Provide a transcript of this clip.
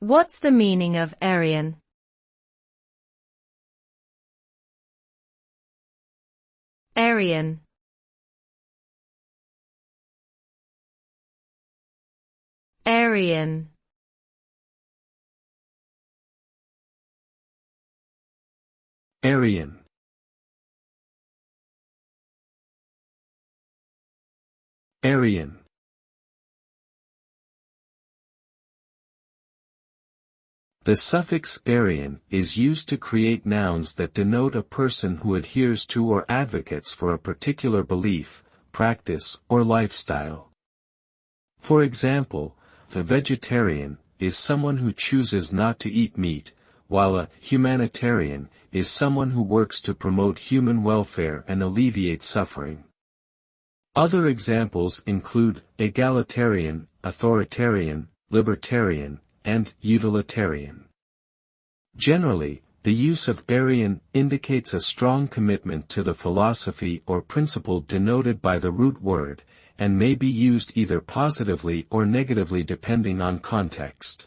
What's the meaning of arian? Arian. Arian. Arian. Arian. The suffix arian is used to create nouns that denote a person who adheres to or advocates for a particular belief, practice, or lifestyle. For example, a vegetarian is someone who chooses not to eat meat, while a humanitarian is someone who works to promote human welfare and alleviate suffering. Other examples include egalitarian, authoritarian, libertarian, and utilitarian. Generally, the use of arian indicates a strong commitment to the philosophy or principle denoted by the root word, and may be used either positively or negatively depending on context.